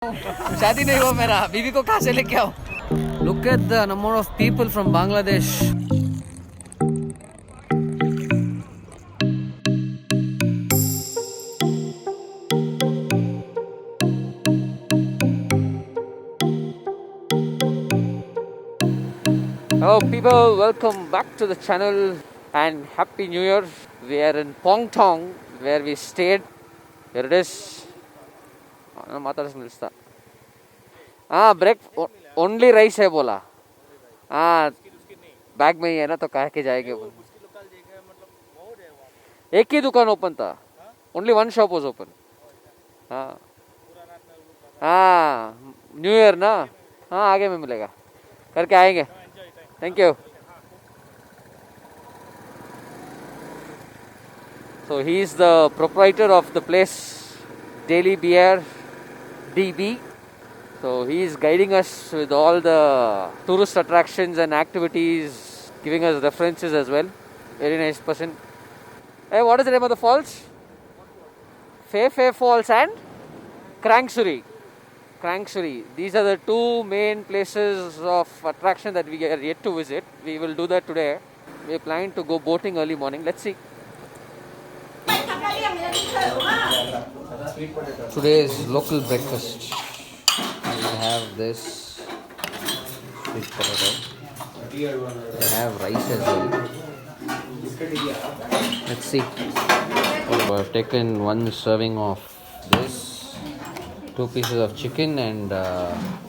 शादी नहीं हुआ मेरा, बीवी को कहाँ से लेके आओ. Look at the number of people from Bangladesh. Hello people, welcome back to the channel and Happy New Year. We are in Pong Tong where we stayed. Here it is. हाँ ब्रेक ओनली राइस है बोला. हाँ bag में ही है ना, तो कह के जाएंगे. एक ही दुकान ओपन था, only one shop was open. हाँ हाँ न्यू ईयर ना. हाँ आगे में मिलेगा, करके आएंगे. Thank you. So he is the proprietor of the place, Daily Beer DB. So he is guiding us with all the tourist attractions and activities, giving us references as well. Very nice person. Hey, what is the name of the falls? Fe Falls and Krangsuri. Krangsuri. These are the two main places of attraction that we are yet to visit. We will do that today. We are planning to go boating early morning. Let's see. Today's local breakfast. We have this sweet potato. We have rice as well. Let's see. I've taken one serving of this, 2 pieces of chicken, and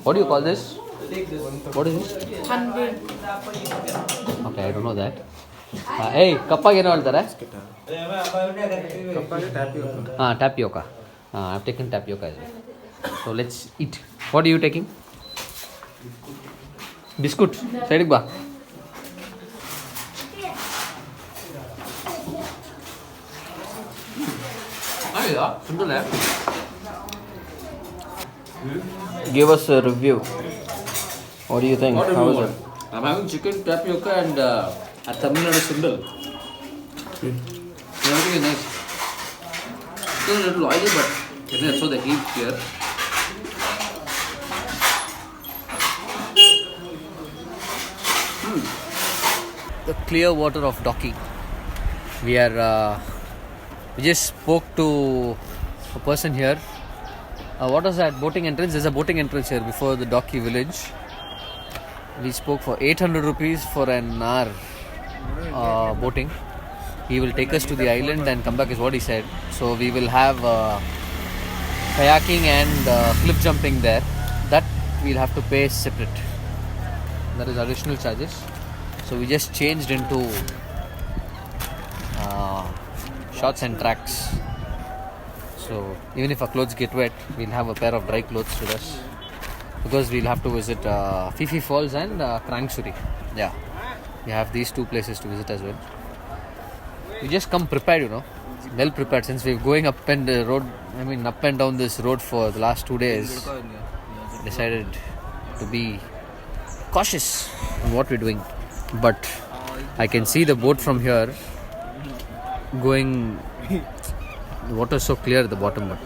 what do you call this? What is this? Hanbin. Okay, I don't know that. Hey, kappa ಏನು ಹೇಳ್ತಾರೆ? Tapioca. I've taken tapioca as well. So let's eat. What are you taking? Biscuit. Side ba. Give us a review. What do you think? How is it? I'm having chicken, tapioca, and a Tamil Nadu sundal. Everything is nice. It's a little oily, but I saw the heat here. The clear water of Docky. We just spoke to a person here. What was that boating entrance? There's a boating entrance here before the Docky village. We spoke for 800 rupees for an hour boating. He will take us to the island and come back is what he said. So we will have kayaking and cliff jumping there. That we'll have to pay separate. That is additional charges. So we just changed into shorts and tracks. So even if our clothes get wet, we'll have a pair of dry clothes with us, because we'll have to visit Fifi Falls and Krangsuri. Yeah, we have these two places to visit as well. We just come prepared, well prepared, since we're going up and down this road for the last 2 days. Decided to be cautious on what we're doing. But I can see the boat from here going. The water is so clear at the bottom. But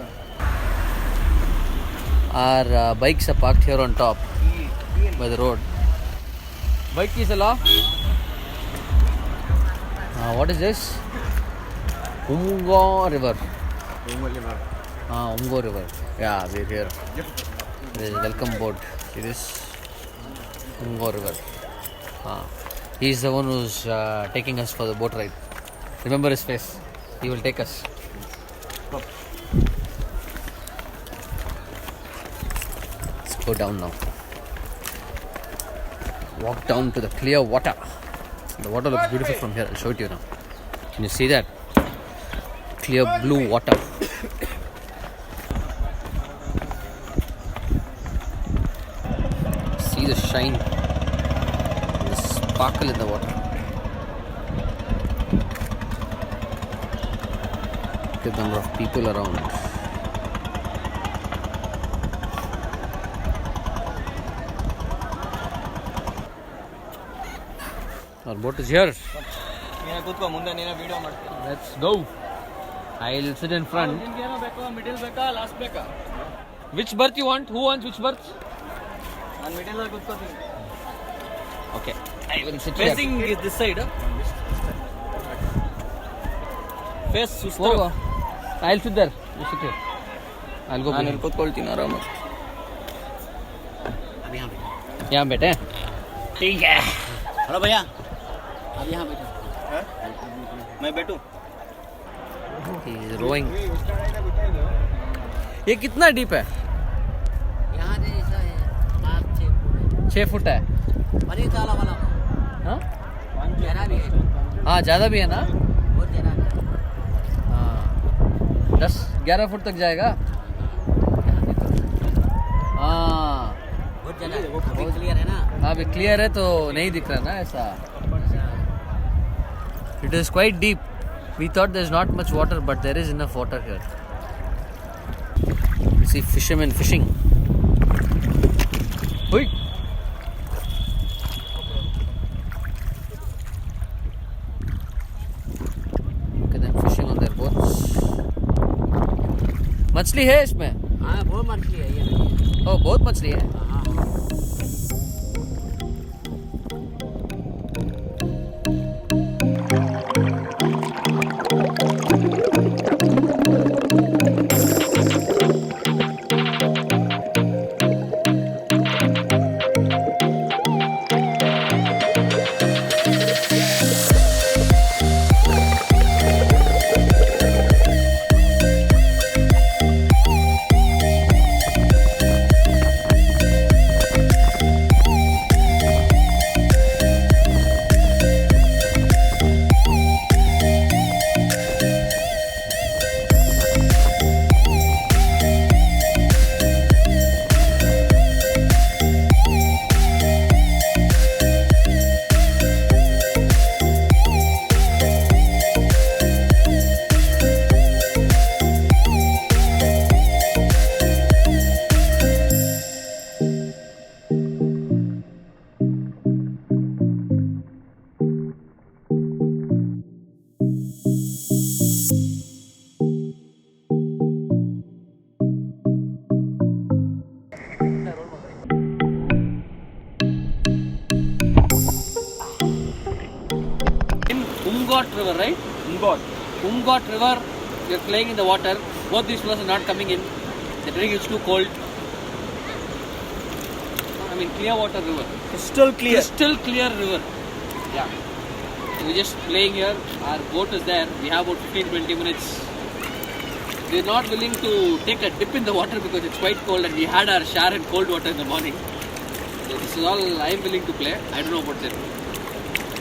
our bikes are parked here on top by the road. Bike is allowed. What is this? Umgo River. Umgo River. Yeah, we're here. There is a welcome board. See this? Umgo River. He's the one who's taking us for the boat ride. Remember his face. He will take us. Let's go down now. Walk down to the clear water. The water looks beautiful from here. I'll show it to you now. Can you see that? Clear blue water. See the shine, the sparkle in the water. Look at the number of people around. Our boat is here. Let's go. I'll sit in front. Which berth you want? Who wants which berth? ನಾನು middle ಅಲ್ಲಿ ಕೂತ್ಕೋತೀನಿ. Okay. I will sit Facing is this side. Face ಸುಸ್ತು. here. I'll sit there. You sit here. I'll go. ನಾನು ಇಲ್ಲಿ ಕೂತ್ಕೊಳ್ತೀನಿ ಆರಾಮಾಗಿ. यहाँ बैठे. ठीक है. हेलो भैया. अब यहाँ बैठो. मैं बैठूं. He is rowing. ये कितना डीप है? यहाँ से ऐसा है 5-6 फुट. 6 फुट है. बड़ी ताला वाला. हाँ? गहरा भी है. हाँ ज़्यादा भी है ना? बहुत गहरा है. हाँ 10-11 फुट तक जाएगा. हाँ बहुत जगह है. अभी क्लियर है ना. हाँ अभी क्लियर है तो नहीं दिख रहा ना ऐसा. It is quite deep. We thought there is not much water, but there is enough water here. You see fishermen fishing. Oi! Look at them fishing on their boats. मछली है इसमें? हाँ बहुत मछली है ये. ओह बहुत मछली है. हाँ. Umgot River, right? Umgot River, we are playing in the water. Both these fellows are not coming in. The drink is too cold. I mean, clear water river. Crystal clear. Crystal clear river. Yeah. So we're just playing here. Our boat is there. We have about 15-20 minutes. We're not willing to take a dip in the water because it's quite cold and we had our shower in cold water in the morning. So this is all I'm willing to play. I don't know about them.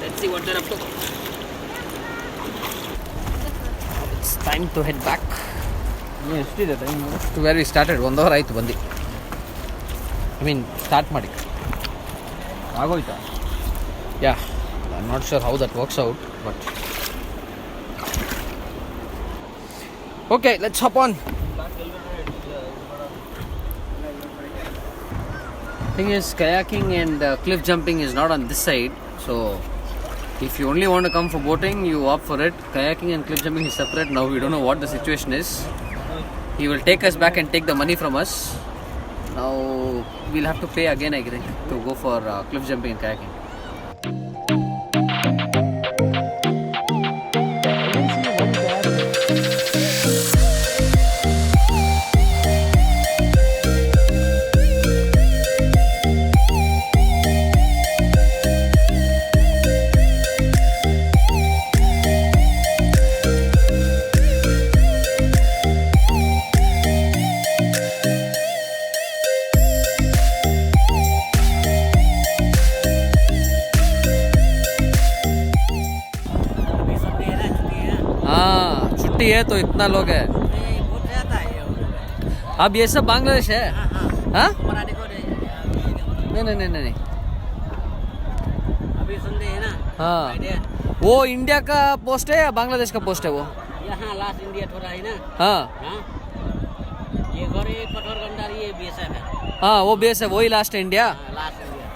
Let's see what they're up to. It's time to head back ಎಷ್ಟಿದೆ time? to where we started. 1 hour ಆಯಿತು ಬಂದು. I mean start ಮಾಡಿ. ಆಗೋಯ್ತಾ? Yeah, I'm not sure how that works out, but okay, let's hop on. Thing is, kayaking and cliff jumping is not on this side, so if you only want to come for boating, you opt for it. Kayaking and cliff jumping is separate. Now we don't know what the situation is. He will take us back and take the money from us. Now we'll have to pay again, I think, to go for cliff jumping and kayaking. छुट्टी है तो इतना लोग है. अब ये सब बांग्लादेश है? हाँ? नहीं. अभी संडे है ना. हाँ. वो इंडिया का पोस्ट है या बांग्लादेश का पोस्ट है वो? यहाँ लास्ट इंडिया थोड़ा है ना. हाँ. हाँ. ये घर एक पठौर गंडार ये बीएसएफ है. हाँ वो बेस है, वही लास्ट है इंडिया. Last India.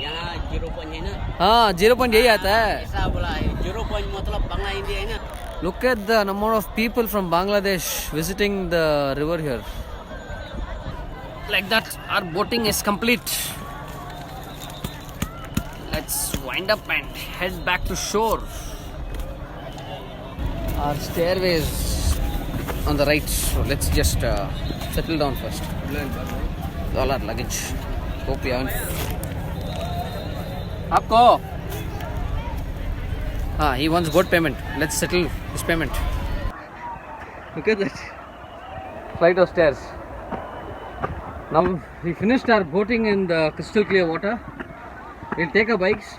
यहाँ 0 पॉइंट है ना. हाँ 0 पॉइंट यही आता है. ऐसा बोला है 0 पॉइंट मतलब बांग्ला इंडिया है ना. Look at the number of people from Bangladesh visiting the river here. like that, our boating is complete. Let's wind up and head back to shore. Our stairway is on the right, so let's just settle down first. All our luggage. Hope we haven't. Aapko? He wants boat payment. Let's settle his payment. Look at that flight of stairs. Now we finished our boating in the crystal clear water. We'll take our bikes,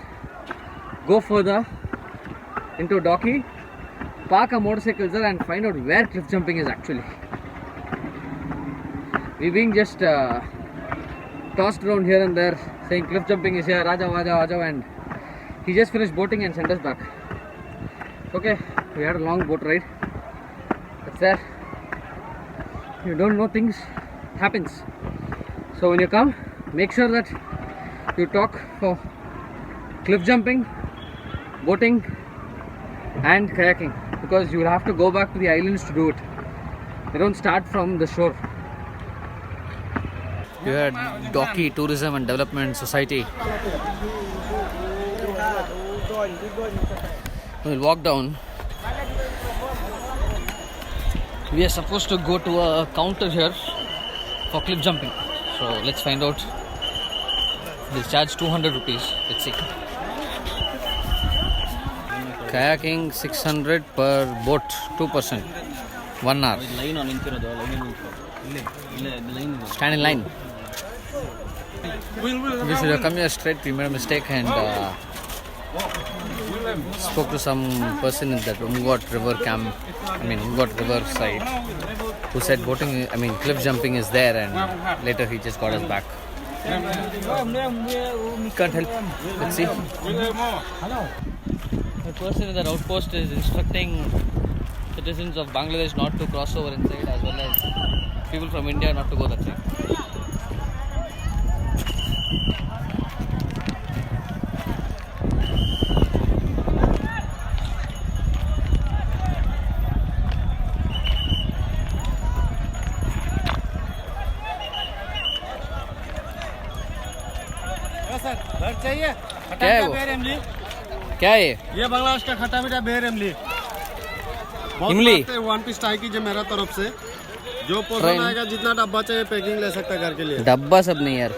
go further into Docky, park our motorcycles there and find out where cliff jumping is actually. We're being just tossed around here and there saying cliff jumping is here, Raja, and he just finished boating and sent us back. Okay, we had a long boat ride. That's there. You don't know, things happens. So when you come, make sure that you talk for cliff jumping, boating and kayaking, because you will have to go back to the islands to do it. They don't start from the shore. You had Docky Tourism and Development Society. We'll walk down. We are supposed to go to a counter here for cliff jumping. So let's find out. They'll charge 200 rupees. Let's see. Kayaking 600 per boat, 2%. 1 hour. Stand in line. We should have come here straight. We made a mistake and spoke to some person in that Umgot River Umgot River side, who said cliff jumping is there, and later he just got us back. Can't help. Let's see. The person in that outpost is instructing citizens of Bangladesh not to cross over inside, as well as people from India not to go that side. घर चाहिए? क्या है वो? बेर इमली। क्या है ये बांग्लादेश का खट्टा मीठा बेर इमली। इमली? वन पीस टाई कीजिए मेरा तरफ से। जो पसंद ट्रेन। आएगा, जितना डब्बा चाहिए पैकिंग ले सकता है घर के लिए। डब्बा सब नहीं यार.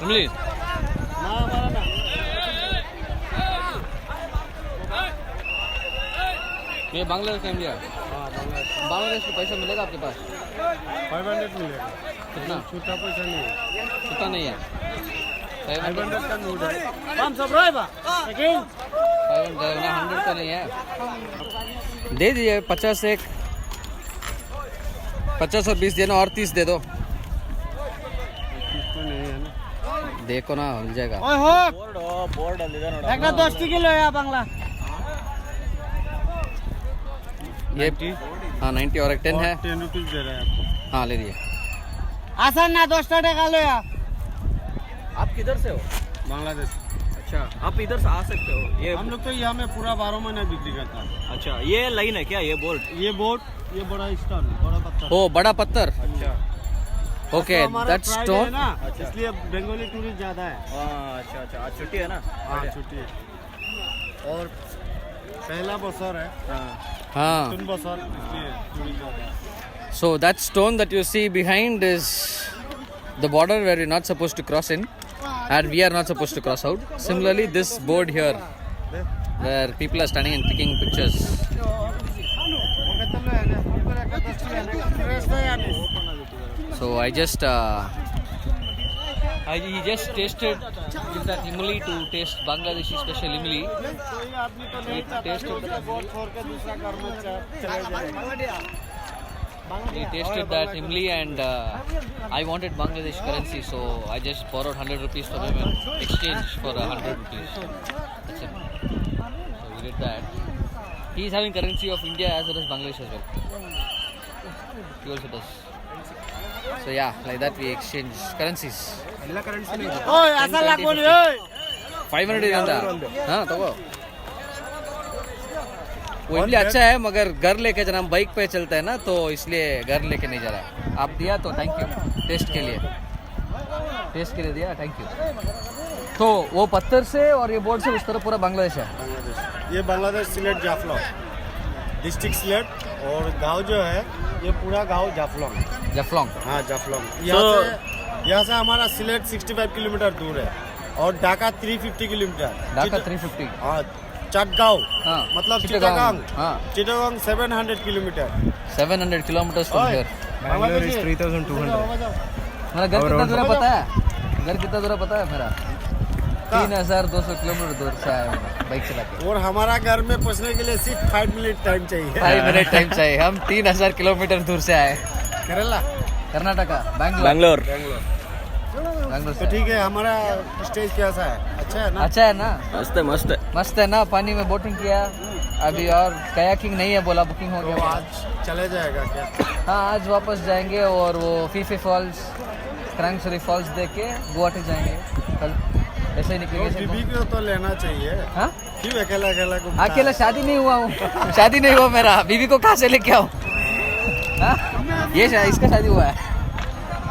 इमली. ये बांग्लादेश का इंडिया. बांग्लादेश का पैसा मिलेगा आपके पास? 500 मिलेगा। कितना? छूटा पैसा नहीं है। कितना नहीं है? 500 का नोट है। 500 रहेगा। पैकिंग 100 का नहीं है. दे दिए 50 एक 50 और 20 देना, और 30 दे दो. देखो ना, मिल जाएगा. ओए हो बोर्ड एक 10 किलो है बांग्ला। ये 90 और एक 10 है. 10 रुपीस दे रहे हैं आपको। हाँ, ले लिए. आसान ना 10 टका लो यार। आप किधर से हो? बांग्लादेश। अच्छा, आप इधर से आ सकते हो. ये हम लोग तो यहाँ में पूरा 12 महीने बिक्री करता है। अच्छा, ये लाइन है क्या? ये बोर्ड? ये बोट, ये बड़ा स्टोन, बड़ा पत्थर। ओ, बड़ा पत्थर. अच्छा. Okay, that stone. इसलिए बंगाली टूरिस्ट ज्यादा है। अच्छा. आज छुट्टी है ना? हाँ, छुट्टी है। और पहला बसर है। हाँ. तुम बसर, इसलिए टूरिस्ट ज्यादा है। So that stone that you see behind is the border where you're not supposed to cross in, and we are not supposed to cross out. Similarly, this board here, where people are standing and clicking pictures. So he just tasted with that imli to taste Bangladeshi special imli. He tasted that imli, and I wanted Bangladesh currency, so I just borrowed 100 rupees from him and exchanged for 100 rupees. That's it. So we did that. He is having currency of India as well as Bangladesh as well. He also does. So yeah, like that we exchange currencies. 500 is on that. Huh? वो इमली अच्छा है मगर घर लेके जब हम bike पे चलते हैं ना तो इसलिए घर लेके नहीं जा रहा है। आप दिया तो थैंक यू टेस्ट के लिए दिया, थैंक यू। तो वो पत्थर से और ये बोर्ड से उस तरफ पूरा बांग्लादेश है। ये बांग्लादेश सिलेट जाफलंग डिस्ट्रिक्ट सिलेट, और गांव जो है ये पूरा गांव जाफलंग। जफलोंग। हाँ जाफलंग। यहाँ से हमारा सिलेट 65 किलोमीटर दूर है और ढाका 350 किलोमीटर। ढाका 350। हाँ चटगांव हाँ मतलब चिटागांग। चिटागांग। हाँ Chittagong 700 kilometre. 700 kilometre from here. Bangalore is 3200। मेरा घर कितना दूर है पता है? घर कितना दूर है पता है मेरा? 3200 किलोमीटर दूर से आया हूँ बाइक चला के। और हमारा घर में पहुंचने के लिए सिर्फ 5 मिनट टाइम चाहिए। 5 मिनट टाइम चाहिए। हम 3000 किलोमीटर दूर से आए। केरला कर्नाटका बैंगलोर। तो ठीक है। हमारा स्टेज कैसा है? अच्छा है ना? अच्छा है ना? मस्त है ना? पानी में बोटिंग किया अभी, और कयाकिंग नहीं है बोला, बुकिंग हो तो गया। आज चले जाएगा क्या? हाँ आज वापस जाएंगे और वो फीफी फॉल्स, क्रांगसुरी फॉल्स देख के गुवाहाटी जाएंगे कल। ऐसे ही तो निकलेंगे। बीबी को तो लेना चाहिए। हाँ क्यों अकेला अकेला घूमता है? अकेला शादी नहीं हुआ हूँ। शादी नहीं हुआ मेरा, बीवी को कहाँ से लेके आऊँ? हाँ? ये इसका शादी हुआ है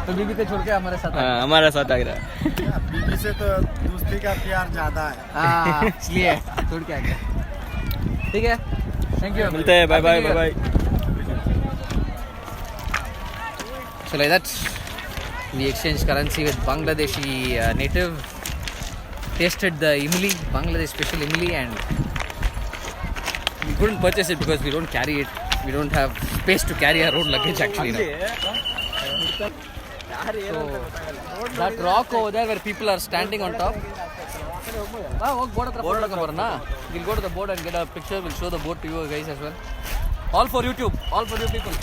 तो बीवी को छोड़ के हमारे साथ हमारा साथ आ गया। बीबी से तो दोस्ती का प्यार ज्यादा है। हाँ इसलिए छोड़ के आ गया। ठीक है, थैंक यू, मिलते हैं, bye bye bye bye. So like that, we exchanged currency with Bangladeshi native. Tasted the imli, Bangladesh special imli, and we couldn't purchase it because we don't carry it. We don't have space to carry our own luggage actually now. So that rock over there where people are standing on top. We'll go to the board and get a picture. We'll show the board to you guys as well. All for YouTube, all for you people.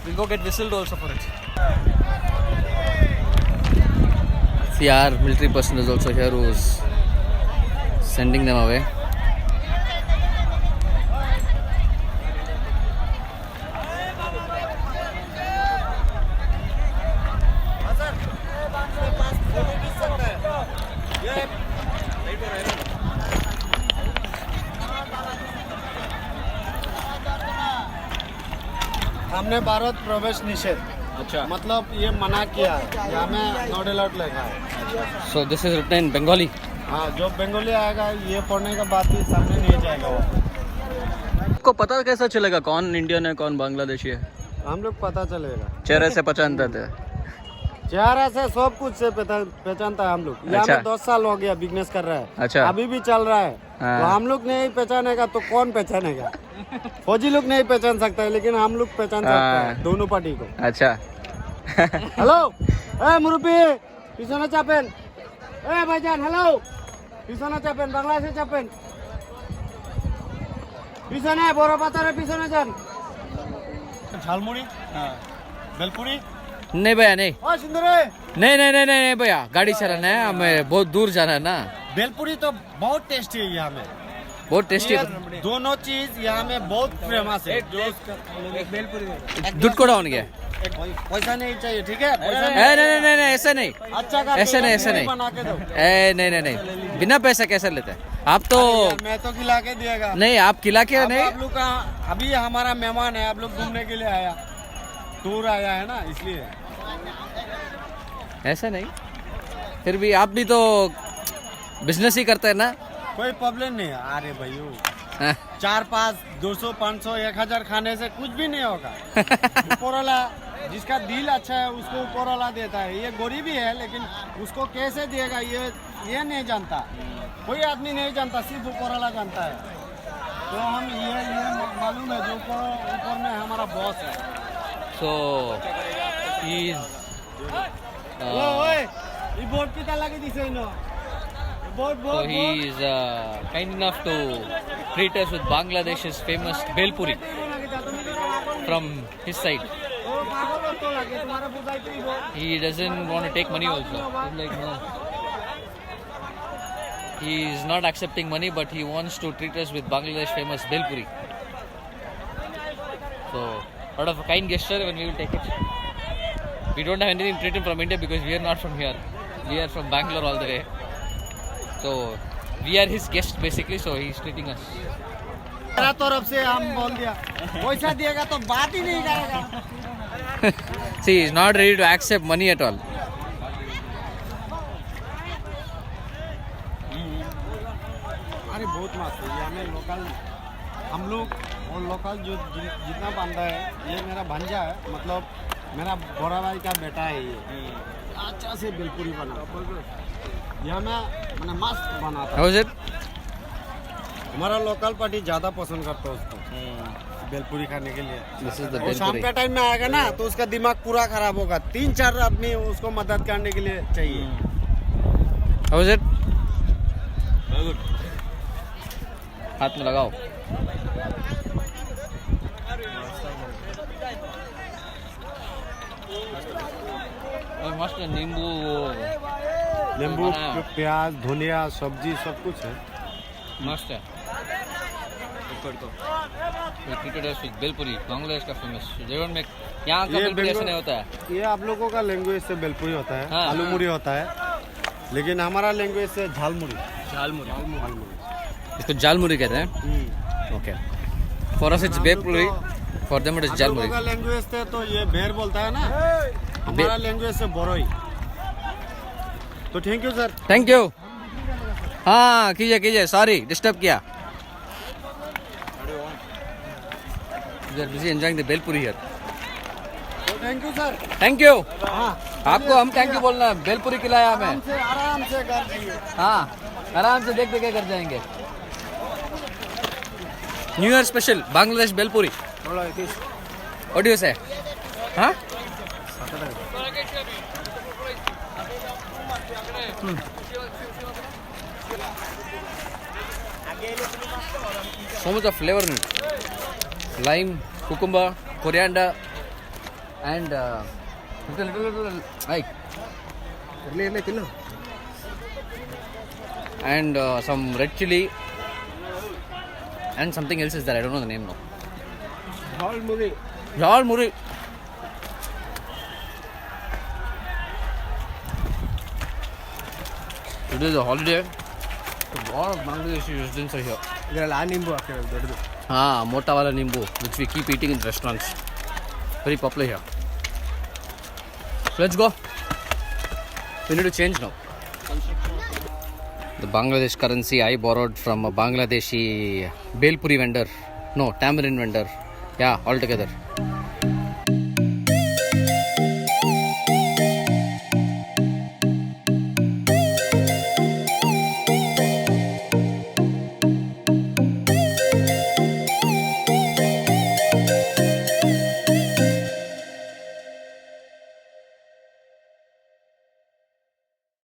We'll go get whistled also for it. See, our military person is also here who's sending them away. हमने भारत प्रवेश निषेध, अच्छा, मतलब ये मना किया है। यहाँ में नॉट अलाउड लिखा है। So this is written in Bengali. हाँ जो बंगाली आएगा ये पढ़ने के बाद ही सामने नहीं जाएगा वो। आपको पता कैसा चलेगा कौन इंडियन है कौन बांग्लादेशी है? हम लोग पता चलेगा। चेहरे से पहचानते थे। चेहरा से सब कुछ से पहचानता है हम लोग। यहाँ अच्छा। में 10 साल हो गया बिजनेस कर रहा है। अच्छा। अभी भी चल रहा है। हाँ। तो हम लोग नहीं पहचानेगा तो कौन पहचानेगा? फौजी लोग नहीं पहचान सकता है लेकिन हम लोग पहचान सकते हाँ। हैं दोनों पार्टी को। अच्छा। हेलो ए मुरुबी पिछोना चापेन ए भाईजान हेलो पिछोना चापेन बांग्लादेश चापेन पिछने बड़ा पातारे पिछने जान झालमुड़ी बेलपुरी नहीं भैया नहीं, ओ सुंदरे नहीं भैया, गाड़ी चलाना है, हमें बहुत दूर जाना है ना। बेलपुरी तो बहुत टेस्टी है यहाँ में। बहुत टेस्टी। ये दोनों चीज यहाँ में बहुत फेमस है। दूध को डाउन गया। पैसा नहीं चाहिए ठीक है? नहीं ऐसा नहीं, अच्छा का ऐसे नहीं बना के दो। नहीं, बिना पैसा कैसे लेते हैं आप? तो मैं तो खिला के दिएगा। नहीं, आप खिला के नहीं। आप लोग का अभी हमारा मेहमान है, आप लोग घूमने के लिए आया, टूर आया है ना, इसलिए। ऐसा नहीं, फिर भी आप भी तो बिजनेस ही करते हैं ना। कोई प्रॉब्लम नहीं है। अरे भैया हाँ। 4-5 200 500 1000 खाने से कुछ भी नहीं होगा। ऊपर वाला जिसका दिल अच्छा है उसको ऊपर वाला देता है। ये गरीबी है लेकिन उसको कैसे देगा ये नहीं जानता, कोई आदमी नहीं जानता, सिर्फ ऊपर वाला जानता है। तो हम ये मालूम है जो ऊपर में हमारा बॉस है। So he's ये बोर्ड कितना लगे दिसे no so he's kind enough to treat us with Bangladesh's famous Belpuri from his side. He doesn't want to take money also. He's like, no. He is not accepting money, but he wants to treat us with Bangladesh famous Belpuri. So, out of a kind gesture, when we will take it. We don't have anything treated from India because we are not from here. We are from Bangalore all the way. So, we are his guests basically, so he is treating us. मेरा तरफ से हम बोल दिया पैसा दिएगा तो बात ही नहीं करेगा. See, he's not ready to accept money at all. अरे बहुत मस्त है ये हमें लोकल हम लोग और लोकल जो जितना बंदा है ये मेरा भांजा है मतलब मेरा बड़ा भाई का बेटा है ये अच्छा से बेलपुरी बना ये हमें मैंने मस्त बनाता How is it? हमारा लोकल पार्टी ज़्यादा पसंद करता है उसको बेलपुरी खाने के लिए This is the और शाम Belpuri. के टाइम में आएगा ना तो उसका दिमाग पूरा खराब होगा 3-4 आदमी उसको मदद करने के लिए चाहिए How is it? हाथ में लगाओ. मस्त नींबू नींबू बना। प्याज धनिया सब्जी सब कुछ है मस्त है. बेलपुरी बांग्लादेश का फेमस. यहाँ का ये बेलपुरी ऐसा बेंगल- नहीं होता है. ये आप लोगों का लैंग्वेज से बेलपुरी होता है हाँ, आलू हाँ। मुड़ी होता है लेकिन हमारा लैंग्वेज से झालमुड़ी इसको जालमुरी कहते हैं. Okay. For us it's bhelpuri. For them it is आप लोगों जालमुरी. का लैंग्वेज से तो ये बेर बोलता है ना हमारा लैंग्वेज से बोरोई तो thank you sir thank you. हाँ कीजिए कीजिए. सॉरी डिस्टर्ब किया. We are busy enjoying the Belpuri here. तो thank you sir thank you. हाँ आपको हम थैंक यू बोलना है. बेलपुरी खिलाया हमें. आराम से कर दिए हाँ आराम से देख देख के कर जाएंगे. New year special Bangladesh bhelpuri. What do you say? Huh? So much of flavor in it. Lime, cucumber, coriander, and little like and some red chili and something else is there. I don't know the name now. Jal muri. It is a holiday. A lot of Bangladeshi residents are here. हाँ मोटा वाला नींबू which we keep eating in restaurants. Very popular here. So let's go. We need to change now. The Bangladesh currency I borrowed from a Bangladeshi Belpuri vendor. No, tamarind vendor. Yeah, all together.